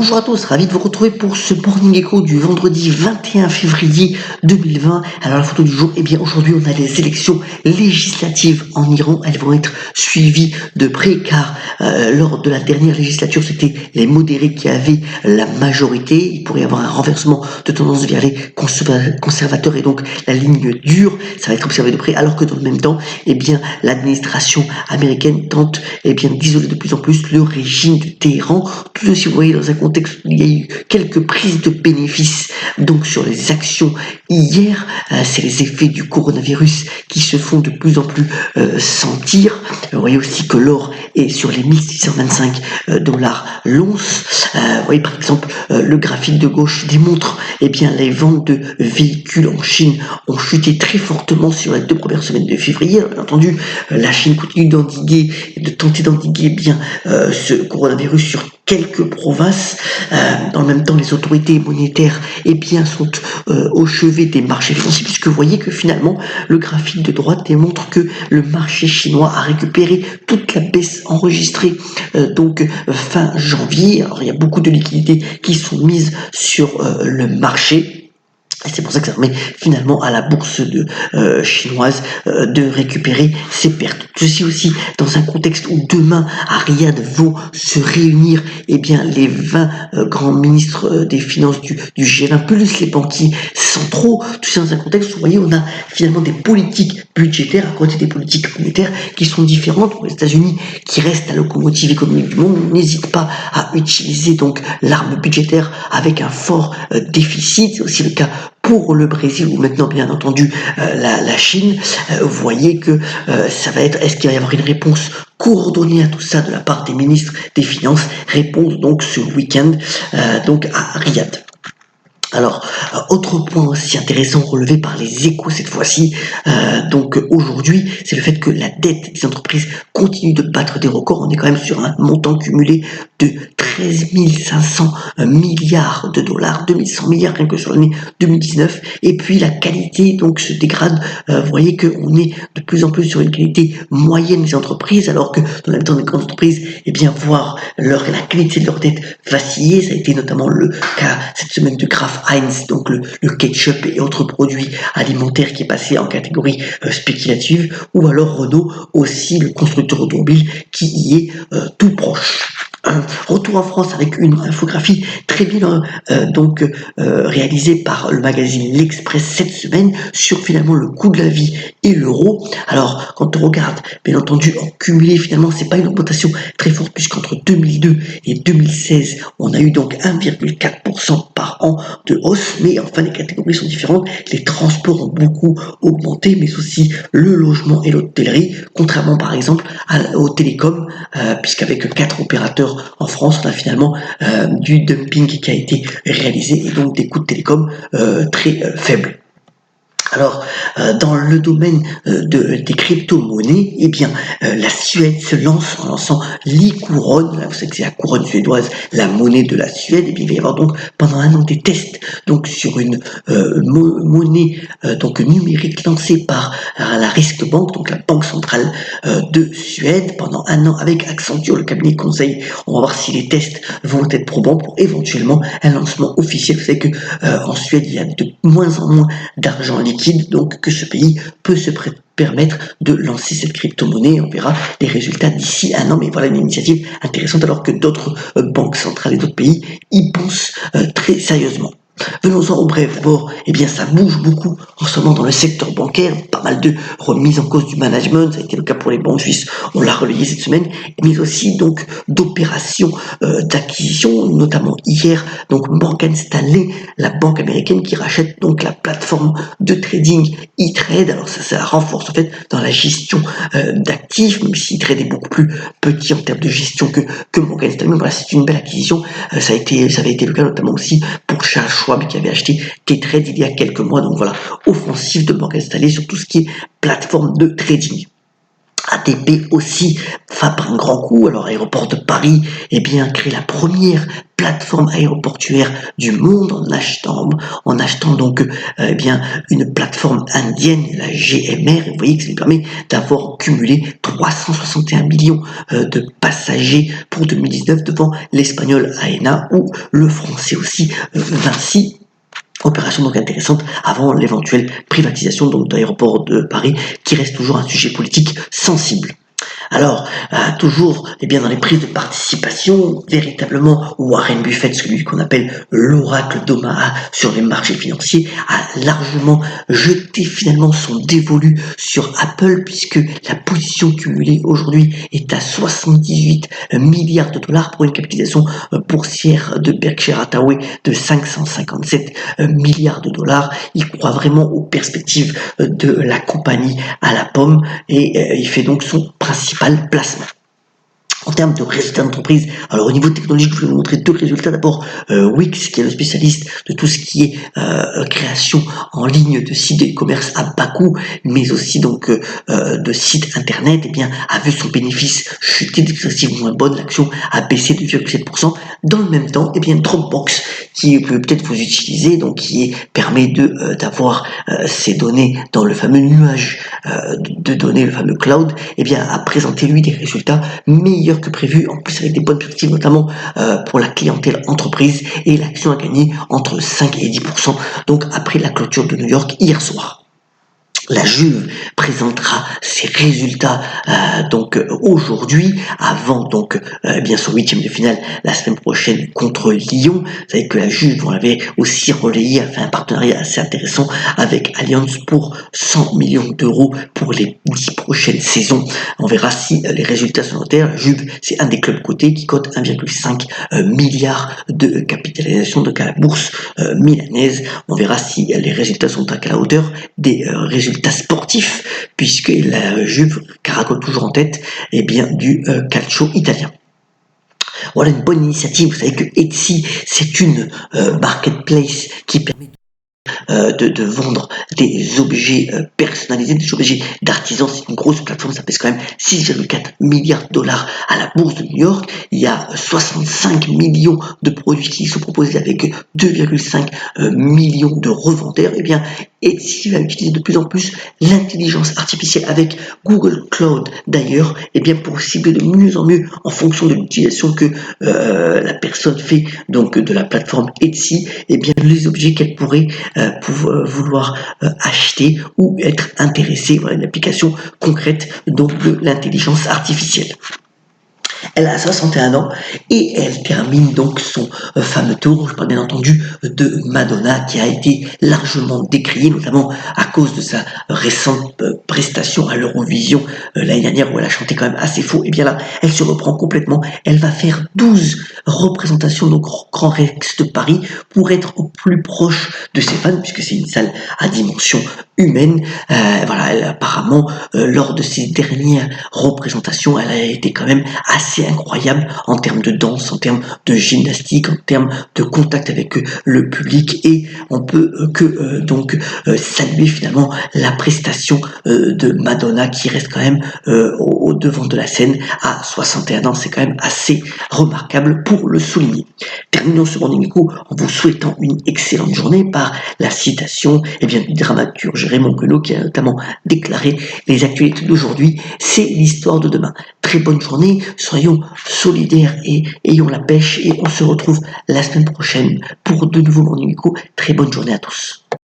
Bonjour à tous, ravi de vous retrouver pour ce Morning Echo du vendredi 21 février 2020. Alors la photo du jour, aujourd'hui on a les élections législatives en Iran. Elles vont être suivies de près car lors de la dernière législature, c'était les modérés qui avaient la majorité. Il pourrait y avoir un renversement de tendance vers les conservateurs et donc la ligne dure. Ça va être observé de près alors que dans le même temps, l'administration américaine tente d'isoler de plus en plus le régime de Téhéran. Tout ceci, vous voyez, dans un contexte où il y a eu quelques prises de bénéfices donc sur les actions hier. C'est les effets du coronavirus qui se font de plus en plus sentir. Vous voyez aussi que l'or est sur les 1625 dollars l'once. Vous voyez par exemple le graphique de gauche démontre les ventes de véhicules en Chine ont chuté très fortement sur les 2 premières semaines de février. Bien entendu, la Chine continue de tenter d'endiguer ce coronavirus sur quelques provinces. Dans le même temps, les autorités monétaires sont au chevet des marchés financiers, puisque vous voyez que finalement le graphique de droite démontre que le marché chinois a récupéré toute la baisse enregistrée fin janvier. Alors il y a beaucoup de liquidités qui sont mises sur le marché. Et c'est pour ça que ça permet finalement à la bourse chinoise de récupérer ses pertes. Ceci aussi dans un contexte où demain à Riyad vont se réunir les 20 grands ministres des finances du G20 plus les banquiers centraux. Tout ça dans un contexte où vous voyez on a finalement des politiques budgétaires à côté des politiques monétaires qui sont différentes. Les États-Unis qui restent la locomotive économique du monde n'hésitent pas à utiliser donc l'arme budgétaire avec un fort déficit. C'est aussi le cas pour le Brésil ou maintenant bien entendu la Chine. Vous voyez que ça va être, est-ce qu'il va y avoir une réponse coordonnée à tout ça de la part des ministres des Finances? Réponse donc ce week-end à Riyad. Alors, autre point aussi intéressant relevé par les Échos cette fois-ci, aujourd'hui, c'est le fait que la dette des entreprises continue de battre des records. On est quand même sur un montant cumulé de 13 500 milliards de dollars, 2100 milliards rien que sur l'année 2019. Et puis la qualité se dégrade. Vous voyez qu'on est de plus en plus sur une qualité moyenne des entreprises, alors que dans le même temps, les grandes entreprises, voir la qualité de leur dette vaciller. Ça a été notamment le cas cette semaine de Kraft Heinz, donc le ketchup et autres produits alimentaires qui est passé en catégorie spéculative, ou alors Renault, aussi le constructeur automobile qui y est tout proche. Retour en France avec une infographie très bien réalisée par le magazine L'Express cette semaine sur finalement le coût de la vie et l'euro. Alors quand on regarde bien entendu en cumulé, finalement c'est pas une augmentation très forte puisqu'entre 2002 et 2016 on a eu donc 1,4% par an de hausse, mais enfin les catégories sont différentes. Les transports ont beaucoup augmenté, mais aussi le logement et l'hôtellerie, contrairement par exemple aux télécoms, puisqu'avec 4 opérateurs en France, on a finalement du dumping qui a été réalisé et donc des coûts de télécom très faibles. Alors, dans le domaine des crypto-monnaies, la Suède se lance en lançant l'e-couronne. Là, vous savez que c'est la couronne suédoise, la monnaie de la Suède. Il va y avoir donc pendant un an des tests sur une monnaie numérique lancée par la Risk Bank, donc la banque centrale de Suède, pendant un an avec Accenture, le cabinet de conseil. On va voir si les tests vont être probants pour éventuellement un lancement officiel. Vous savez que en Suède, il y a de moins en moins d'argent liquide, donc que ce pays peut se permettre de lancer cette crypto-monnaie. On verra les résultats d'ici un an, mais voilà une initiative intéressante alors que d'autres banques centrales et d'autres pays y pensent très sérieusement. Venons-en au bref. D'abord, ça bouge beaucoup en ce moment dans le secteur bancaire. Pas mal de remises en cause du management. Ça a été le cas pour les banques suisses. On l'a relayé cette semaine. Mais aussi, d'opérations d'acquisition, notamment hier. Morgan Stanley, la banque américaine qui rachète la plateforme de trading E-Trade. Alors ça renforce en fait dans la gestion d'actifs, même si E-Trade est beaucoup plus petit en termes de gestion que Morgan Stanley. Voilà, c'est une belle acquisition. Ça avait été le cas notamment aussi pour Charles Schwab qui avait acheté T-Trade il y a quelques mois. Donc voilà, offensive de Morgan Stanley sur tout ce qui est plateforme de trading. ATP aussi frappe un grand coup. Alors, Aéroport de Paris, crée la première plateforme aéroportuaire du monde en achetant donc une plateforme indienne, la GMR. Vous voyez que ça lui permet d'avoir cumulé 361 millions de passagers pour 2019 devant l'espagnol AENA ou le français aussi Vinci. Opération donc intéressante avant l'éventuelle privatisation donc de l'aéroport de Paris, qui reste toujours un sujet politique sensible. Alors, toujours dans les prises de participation, véritablement, Warren Buffett, celui qu'on appelle l'oracle d'Omaha sur les marchés financiers, a largement jeté finalement son dévolu sur Apple, puisque la position cumulée aujourd'hui est à 78 milliards de dollars pour une capitalisation boursière de Berkshire Hathaway de 557 milliards de dollars. Il croit vraiment aux perspectives de la compagnie à la pomme et il fait donc son principal placement. En termes de résultats d'entreprise, alors au niveau technologique, je vais vous montrer deux résultats. D'abord, Wix, qui est le spécialiste de tout ce qui est création en ligne de sites de e-commerce à bas coût, mais aussi donc de sites internet, a vu son bénéfice chuter d'excessivement moins bonne. L'action a baissé de 2,7%. Dans le même temps, Dropbox, qui peut peut-être vous utiliser, donc qui permet d'avoir ces données dans le fameux nuage de données, le fameux cloud, a présenté lui des résultats meilleurs que prévu, en plus avec des bonnes perspectives, notamment pour la clientèle entreprise, et l'action a gagné entre 5 et 10%, donc après la clôture de New York hier soir. La Juve présentera ses résultats aujourd'hui, avant son huitième de finale la semaine prochaine contre Lyon. Vous savez que la Juve, on l'avait aussi relayé, a fait un partenariat assez intéressant avec Allianz pour 100 millions d'euros pour les 10 prochaines saisons. On verra si les résultats sont notaires. La Juve, c'est un des clubs cotés qui cote 1,5 milliard de capitalisation de la bourse milanaise. On verra si les résultats sont à la hauteur des résultats sportif, puisque la Juve caracole toujours en tête du calcio italien. Voilà une bonne initiative. Vous savez que Etsy, c'est une marketplace qui permet de vendre des objets personnalisés, des objets d'artisans. C'est une grosse plateforme, ça pèse quand même 6,4 milliards de dollars à la bourse de New York. Il y a 65 millions de produits qui sont proposés avec 2,5 millions de revendeurs. Etsy va utiliser de plus en plus l'intelligence artificielle avec Google Cloud d'ailleurs, pour cibler de mieux en mieux en fonction de l'utilisation que la personne fait donc de la plateforme Etsy, les objets qu'elle pourrait vouloir acheter ou être intéressée. Voilà une application concrète donc de l'intelligence artificielle. Elle a 61 ans et elle termine donc son fameux tour. Je parle bien entendu de Madonna, qui a été largement décriée, notamment à cause de sa récente prestation à l'Eurovision l'année dernière, où elle a chanté quand même assez faux. Là, elle se reprend complètement. Elle va faire 12 représentations donc Grand Rex de Paris pour être au plus proche de ses fans, puisque c'est une salle à dimension humaine. Elle apparemment lors de ses dernières représentations, elle a été quand même assez incroyable en termes de danse, en termes de gymnastique, en termes de contact avec le public, et on peut saluer finalement la prestation de Madonna, qui reste quand même au devant de la scène à 61 ans. C'est quand même assez remarquable pour le souligner. Terminons ce Morning Echo en vous souhaitant une excellente journée par la citation du dramaturge Raymond Queneau, qui a notamment déclaré: les actualités d'aujourd'hui, c'est l'histoire de demain. Très bonne journée, soyons solidaires et ayons la pêche, et on se retrouve la semaine prochaine pour de nouveaux Morning Echo. Très bonne journée à tous.